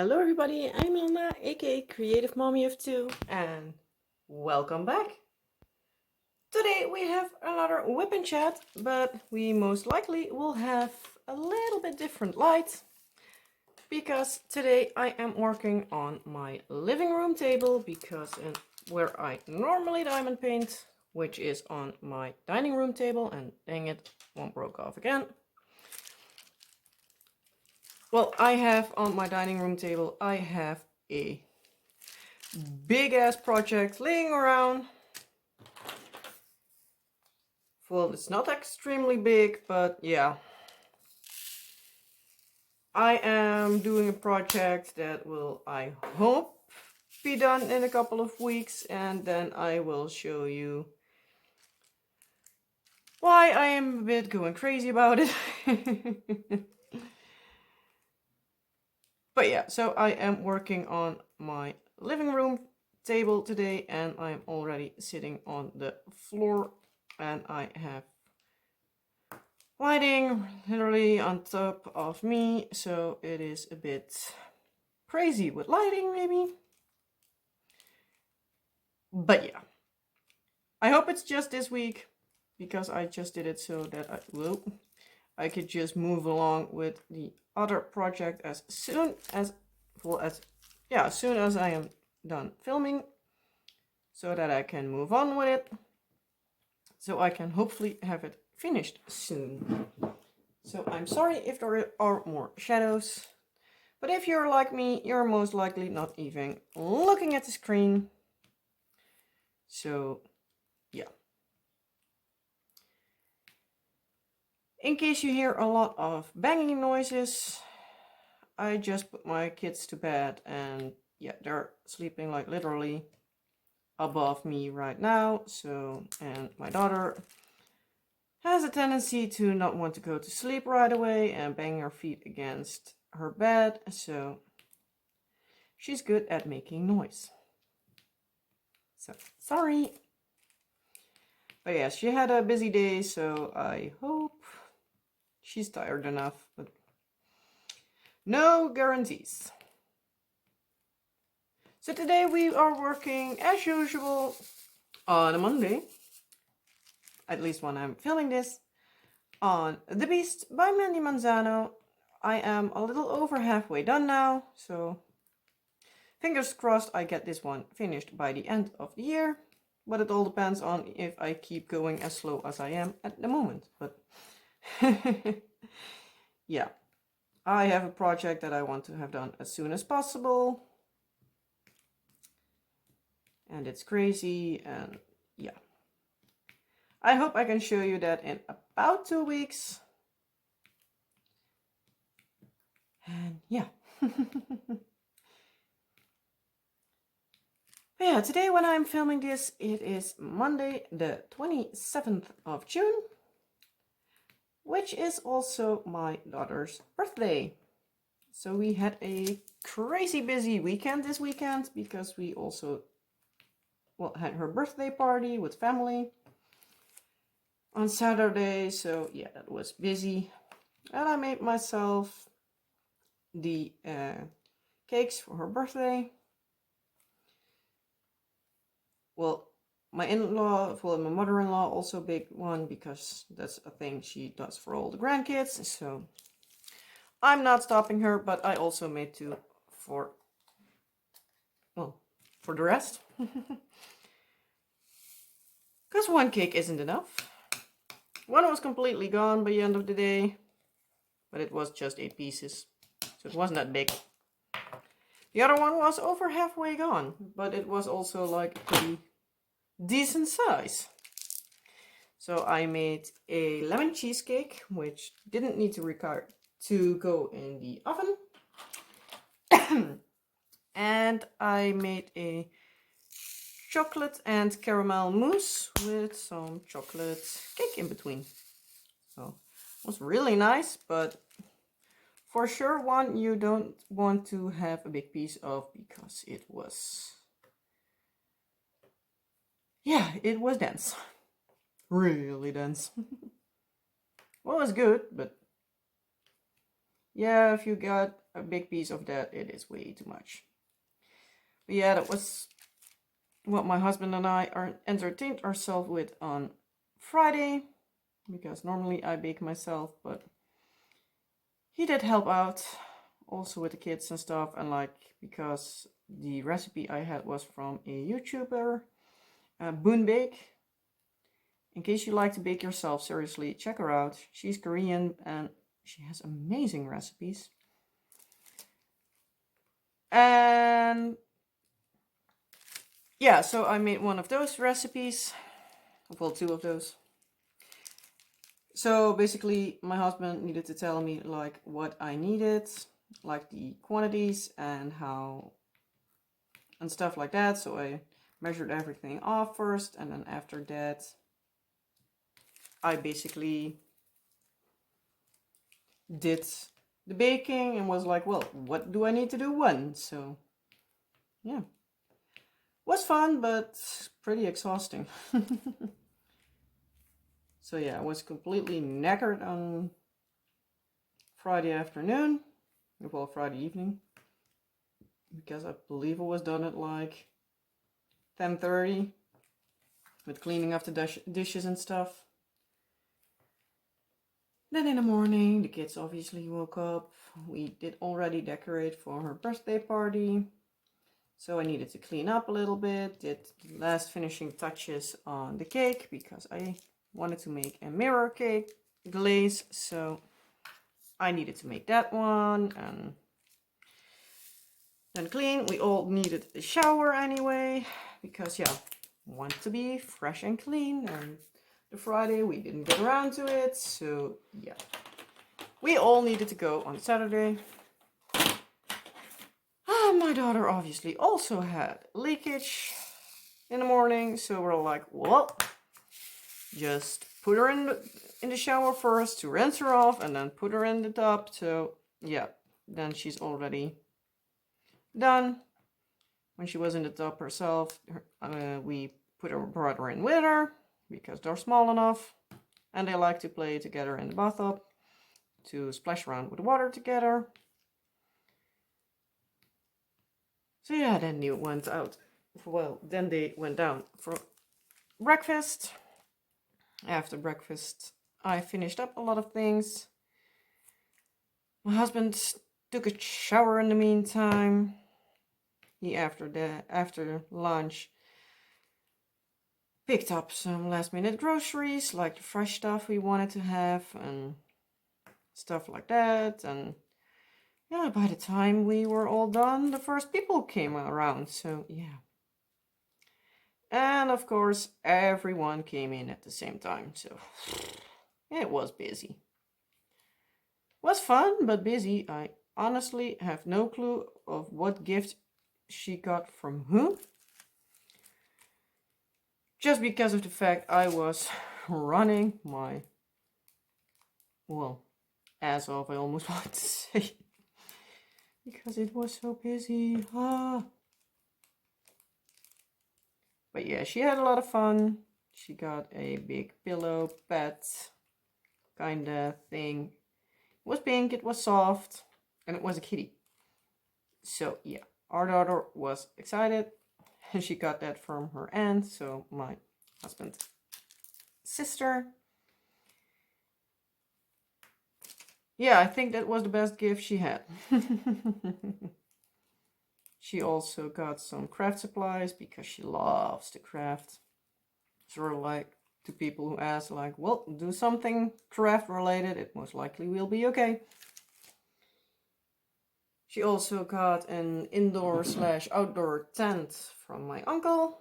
Hello everybody, I'm Ilna, aka Creative Mommy of Two, and welcome back. Today we have another WIP and Chat, but we most likely will have a little bit different light, because today I am working on my living room table, because where I normally diamond paint, which is on my dining room table, and dang it, one broke off again. Well, I have on my dining room table, I have a big ass project laying around. Well, it's not extremely big, but yeah. I am doing a project that will, I hope, be done in a couple of weeks, and then I will show you why I am a bit going crazy about it. But yeah, so I am working on my living room table today, and I'm already sitting on the floor, and I have lighting literally on top of me, so it is a bit crazy with lighting maybe. But yeah, I hope it's just this week, because I just did it so that I could just move along with the other project as soon as I am done filming, so that I can move on with it, so I can hopefully have it finished soon. So I'm sorry if there are more shadows, but if you're like me, you're most likely not even looking at the screen. So yeah. In case you hear a lot of banging noises, I just put my kids to bed, and yeah, they're sleeping like literally above me right now. So, and my daughter has a tendency to not want to go to sleep right away and bang her feet against her bed, so she's good at making noise. So, sorry. But yeah, she had a busy day, so I hope she's tired enough, but no guarantees. So today we are working as usual on a Monday, at least when I'm filming this, on The Beast by Mandy Manzano. I am a little over halfway done now, so fingers crossed I get this one finished by the end of the year. But it all depends on if I keep going as slow as I am at the moment. But yeah, I have a project that I want to have done as soon as possible. And it's crazy, and yeah. I hope I can show you that in about 2 weeks. And yeah. But yeah, today when I'm filming this, it is Monday the 27th of June, which is also my daughter's birthday. So we had a crazy busy weekend this weekend, because we also, well, had her birthday party with family on Saturday. So yeah, that was busy. And I made myself the cakes for her birthday. Well, my mother-in-law also baked one, because that's a thing she does for all the grandkids. So I'm not stopping her, but I also made two for the rest. Because one cake isn't enough. One was completely gone by the end of the day, but it was just 8 pieces, so it wasn't that big. The other one was over halfway gone, but it was also like a pretty decent size. So I made a lemon cheesecake, which didn't need to go in the oven. And I made a chocolate and caramel mousse with some chocolate cake in between. So it was really nice, but for sure one you don't want to have a big piece of, because it was, yeah, it was dense. Really dense. Well, it was good, but yeah, if you got a big piece of that, it is way too much. But yeah, that was what my husband and I entertained ourselves with on Friday, because normally I bake myself, but he did help out also with the kids and stuff, and like, because the recipe I had was from a YouTuber, Boon Bake. In case you like to bake yourself, seriously, check her out. She's Korean and she has amazing recipes. And yeah, so I made one of those recipes. Well, two of those. So basically, my husband needed to tell me like what I needed, like the quantities and how, and stuff like that. So I measured everything off first, and then after that, I basically did the baking and was like, well, what do I need to do when? So yeah, was fun, but pretty exhausting. So yeah, I was completely knackered on Friday afternoon, well, Friday evening, because I believe it was done at like 10:30 with cleaning up the dishes and stuff. Then in the morning, the kids obviously woke up. We did already decorate for her birthday party. So I needed to clean up a little bit, did the last finishing touches on the cake because I wanted to make a mirror cake glaze. So I needed to make that one and then clean. We all needed a shower anyway because yeah, want to be fresh and clean, and the Friday we didn't get around to it. So yeah, we all needed to go on Saturday. My daughter obviously also had leakage in the morning, so we're like, well, just put her in the shower first to rinse her off and then put her in the tub. So yeah, then she's already done. When she was in the tub herself, we brought her in with her because they're small enough and they like to play together in the bathtub to splash around with the water together. So yeah, then they went out. Well, then they went down for breakfast. After breakfast, I finished up a lot of things. My husband took a shower in the meantime. He after lunch picked up some last minute groceries, like the fresh stuff we wanted to have and stuff like that. And yeah, by the time we were all done, the first people came around. So yeah. And of course, everyone came in at the same time. So it was busy. Was fun, but busy. I honestly have no clue of what gift she got from who. Just because of the fact I was running my, well, ass off, I almost want to say. Because it was so busy. But yeah, she had a lot of fun. She got a big pillow pet kind of thing. It was pink, it was soft, and it was a kitty. So yeah, our daughter was excited. And she got that from her aunt, so my husband's sister. Yeah, I think that was the best gift she had. She also got some craft supplies because she loves to craft. Sort of like to people who ask, like, well, do something craft related, it most likely will be okay. She also got an indoor/outdoor tent from my uncle,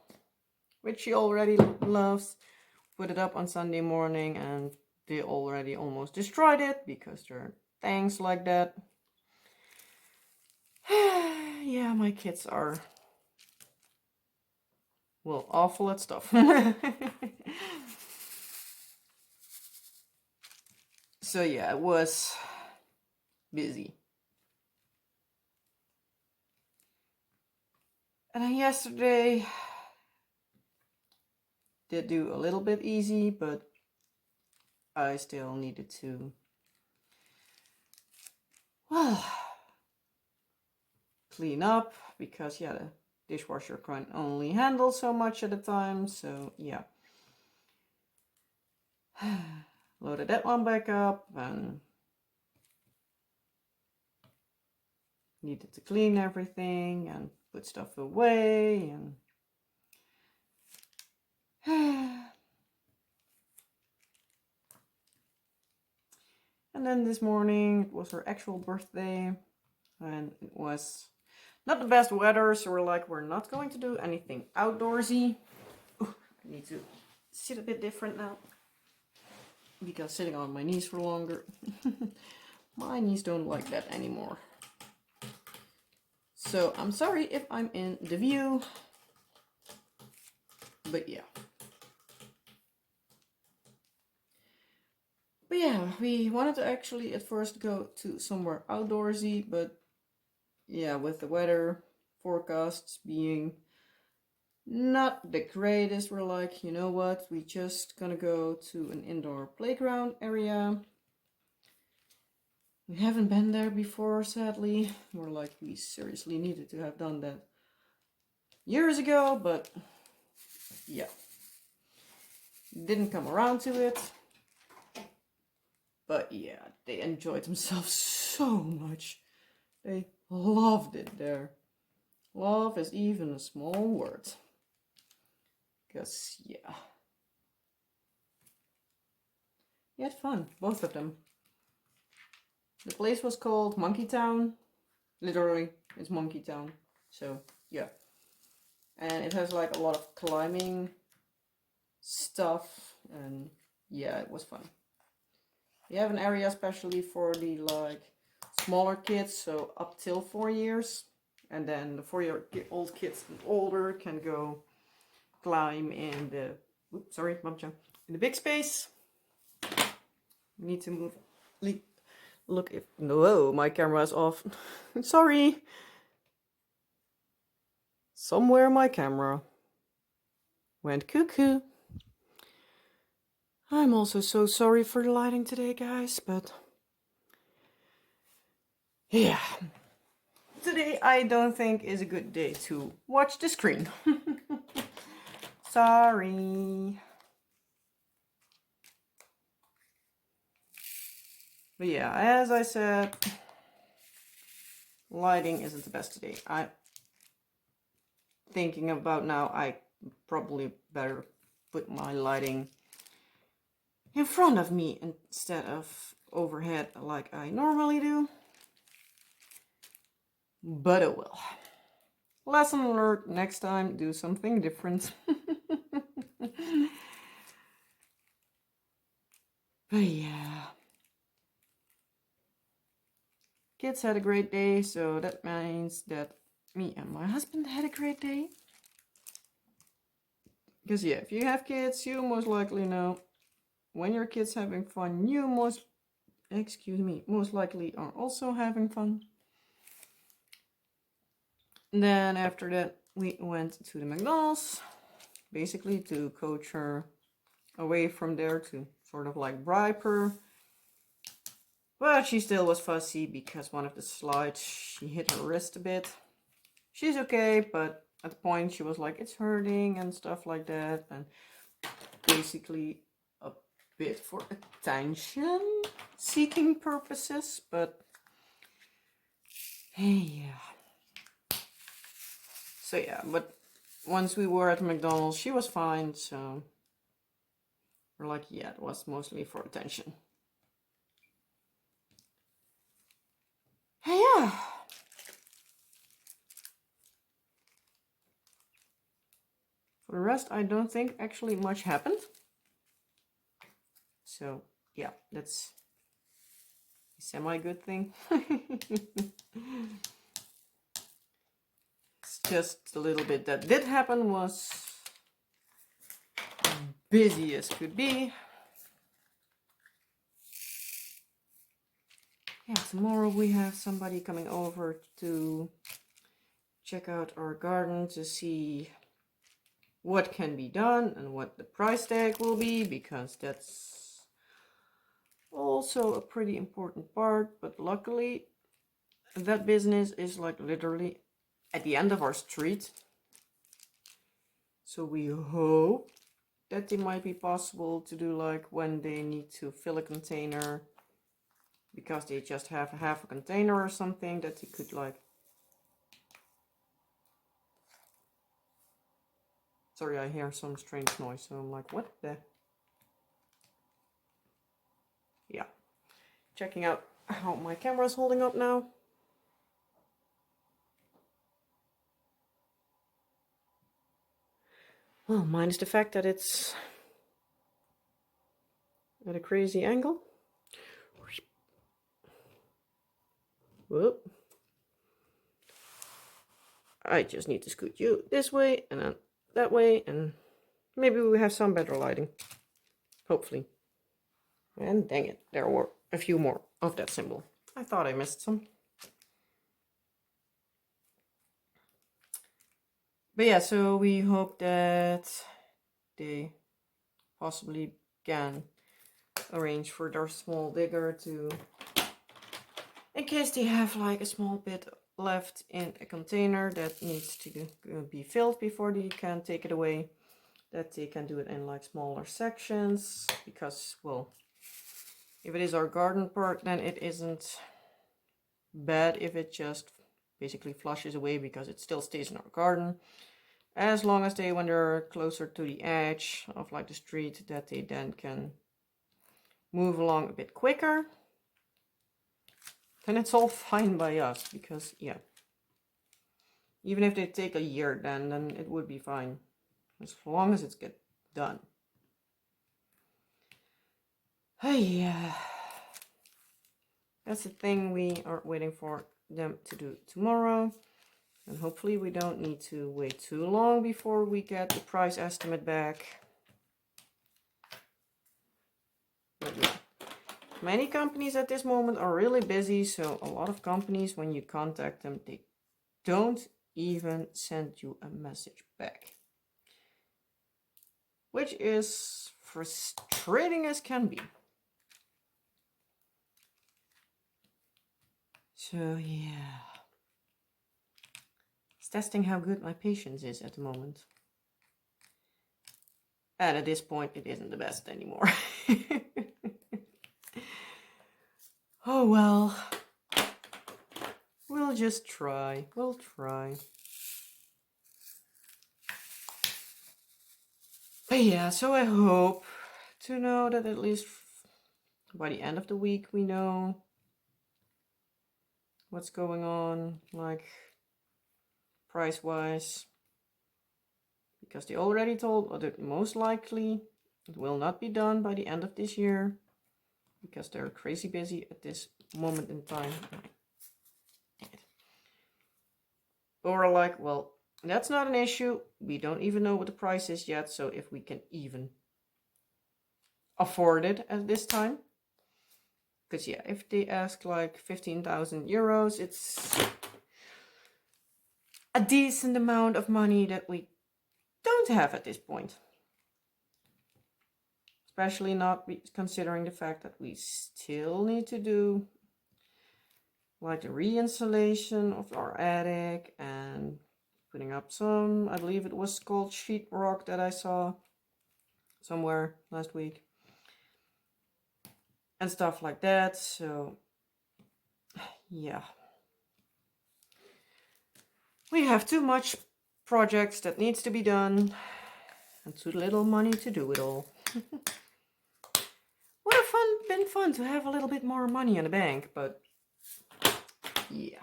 which she already loves. Put it up on Sunday morning and they already almost destroyed it because they're things like that. Yeah, my kids are, well, awful at stuff. So yeah, it was busy. And then yesterday did do a little bit easy, but I still needed to, well, clean up because yeah, the dishwasher can only handle so much at a time. So yeah, loaded that one back up and needed to clean everything and put stuff away and and then this morning it was her actual birthday and it was not the best weather, so we're not going to do anything outdoorsy. Ooh, I need to sit a bit different now because sitting on my knees for longer my knees don't like that anymore. So I'm sorry if I'm in the view, but yeah. But yeah, we wanted to actually at first go to somewhere outdoorsy, but yeah, with the weather forecasts being not the greatest, we're like, you know what, we just gonna go to an indoor playground area. We haven't been there before, sadly. We're like, we seriously needed to have done that years ago, but yeah, didn't come around to it. But yeah, they enjoyed themselves so much. They loved it there. Love is even a small word. Because, yeah. We had fun, both of them. The place was called Monkey Town. Literally, it's Monkey Town. So, yeah. And it has like a lot of climbing stuff. And yeah, it was fun. We have an area especially for the like smaller kids, so up till 4 years. And then the 4-year-old kids and older can go climb in the, oops, sorry, bump jump, in the big space. We need to move, look if, no, my camera is off. Sorry. Somewhere my camera went cuckoo. I'm also so sorry for the lighting today, guys, but yeah. Today I don't think is a good day to watch the screen. Sorry. But yeah, as I said, lighting isn't the best today. I'm thinking about now, I probably better put my lighting in front of me instead of overhead like I normally do. But it will. Lesson learned, next time do something different. But yeah. Kids had a great day, so that means that me and my husband had a great day. Because yeah, if you have kids, you most likely know when your kid's having fun, you most likely are also having fun. And then after that, we went to the McDonald's, basically to coach her away from there to sort of like bribe her. But she still was fussy because one of the slides, she hit her wrist a bit. She's okay, but at the point she was like, it's hurting and stuff like that. And basically a bit for attention seeking purposes, but hey, yeah. So yeah, but once we were at McDonald's, she was fine, so we're like, yeah, it was mostly for attention. Hey, yeah. For the rest, I don't think actually much happened. So yeah, that's a semi-good thing. It's just a little bit that did happen was busy as could be. Yeah, tomorrow we have somebody coming over to check out our garden to see what can be done and what the price tag will be, because that's also a pretty important part. But luckily that business is like literally at the end of our street. So we hope that it might be possible to do like when they need to fill a container because they just have half a container or something, that they could like... Sorry, I hear some strange noise, so I'm like, what the... Yeah. Checking out how my camera is holding up now. Well, minus the fact that it's at a crazy angle. Whoop. I just need to scoot you this way and then that way, and maybe we have some better lighting. Hopefully. And dang it, there were a few more of that symbol. I thought I missed some. But yeah, so we hope that they possibly can arrange for their small digger to, in case they have like a small bit left in a container that needs to be filled before they can take it away, that they can do it in like smaller sections, because, well, if it is our garden part, then it isn't bad if it just basically flushes away, because it still stays in our garden. As long as they, when they're closer to the edge of like the street, that they then can move along a bit quicker, then it's all fine by us, because yeah, even if they take a year, then it would be fine, as long as it's get done. Yeah, that's the thing we are waiting for them to do tomorrow. And hopefully we don't need to wait too long before we get the price estimate back. But yeah. Many companies at this moment are really busy, so a lot of companies, when you contact them, they don't even send you a message back. Which is frustrating as can be. So yeah. Testing how good my patience is at the moment. And at this point, it isn't the best anymore. Oh well. We'll just try. We'll try. But yeah, so I hope to know that at least by the end of the week we know what's going on, like price-wise, because they already told that most likely it will not be done by the end of this year, because they're crazy busy at this moment in time. But we're like, well, that's not an issue. We don't even know what the price is yet, so if we can even afford it at this time. Because yeah, if they ask like 15,000 euros, it's a decent amount of money that we don't have at this point. Especially not considering the fact that we still need to do like the re-insulation of our attic and putting up some, I believe it was called sheetrock that I saw somewhere last week. And stuff like that, so yeah. We have too much projects that needs to be done and too little money to do it all. Would have been fun to have a little bit more money in the bank, but yeah.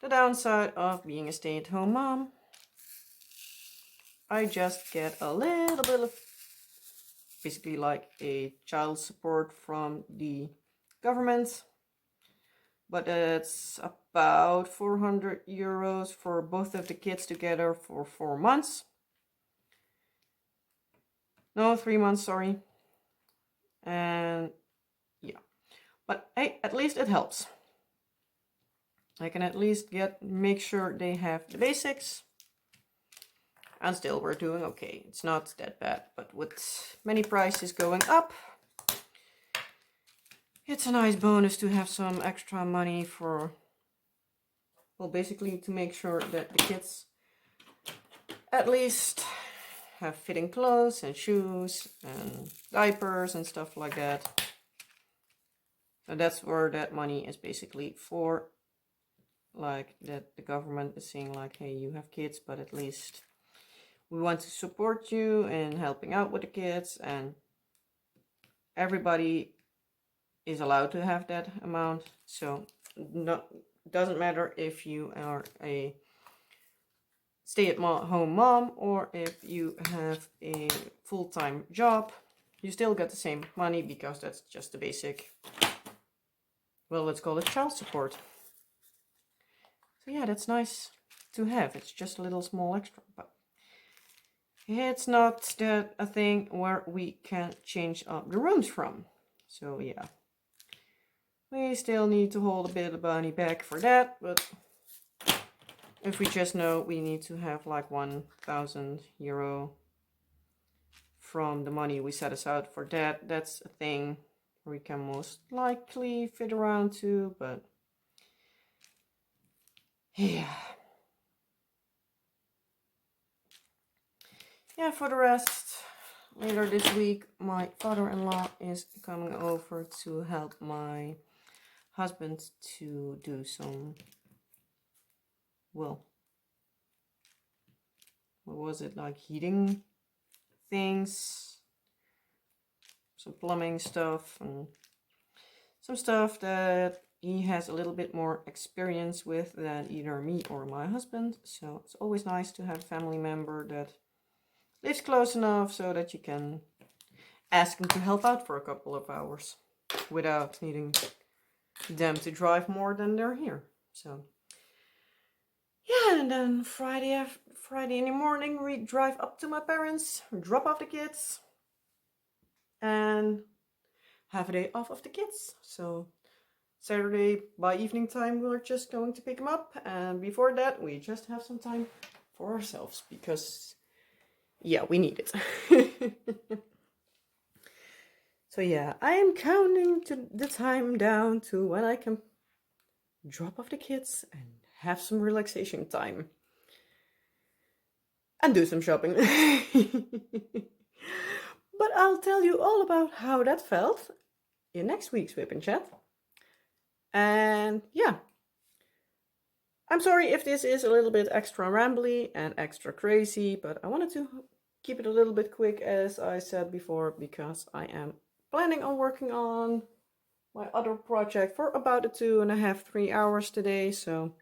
The downside of being a stay-at-home mom, I just get a little bit of basically like a child support from the government, but it's about 400 euros for both of the kids together for 4 months. No, 3 months, sorry. And yeah, but hey, at least it helps. I can at least make sure they have the basics. And still we're doing okay. It's not that bad, but with many prices going up, it's a nice bonus to have some extra money for well, basically to make sure that the kids at least have fitting clothes and shoes and diapers and stuff like that. So that's where that money is basically for. Like that the government is saying like, hey, you have kids, but at least we want to support you in helping out with the kids, and everybody is allowed to have that amount. So doesn't matter if you are a stay-at-home mom or if you have a full-time job, you still get the same money because that's just the basic, well, let's call it child support. So yeah, that's nice to have. It's just a little small extra, but it's not that a thing where we can change up the rooms from. So yeah, we still need to hold a bit of money back for that, but if we just know we need to have like 1,000 euro from the money we set aside for that, that's a thing we can most likely fit around to, but yeah. Yeah, for the rest, later this week, my father-in-law is coming over to help my husband to do some, well, what was it, like heating things, some plumbing stuff, and some stuff that he has a little bit more experience with than either me or my husband. So it's always nice to have a family member that lives close enough so that you can ask them to help out for a couple of hours without needing them to drive more than they're here. So yeah, and then Friday in the morning we drive up to my parents, drop off the kids, and have a day off of the kids. So Saturday by evening time we're just going to pick them up, and before that we just have some time for ourselves because yeah, we need it. So yeah, I am counting to the time down to when I can drop off the kids and have some relaxation time. And do some shopping. But I'll tell you all about how that felt in next week's WIP and Chat. And yeah, I'm sorry if this is a little bit extra rambly and extra crazy, but I wanted to keep it a little bit quick, as I said before, because I am planning on working on my other project for about 2.5 to 3 hours today. So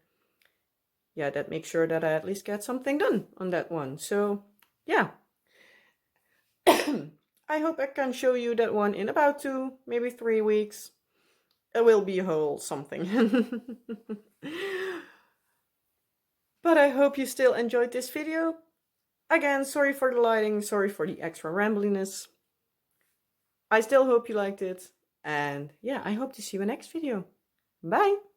yeah, that makes sure that I at least get something done on that one. So yeah, I hope I can show you that one in about 2, maybe 3 weeks. It will be a whole something. But I hope you still enjoyed this video. Again, sorry for the lighting, sorry for the extra rambliness. I still hope you liked it. And yeah, I hope to see you in the next video. Bye!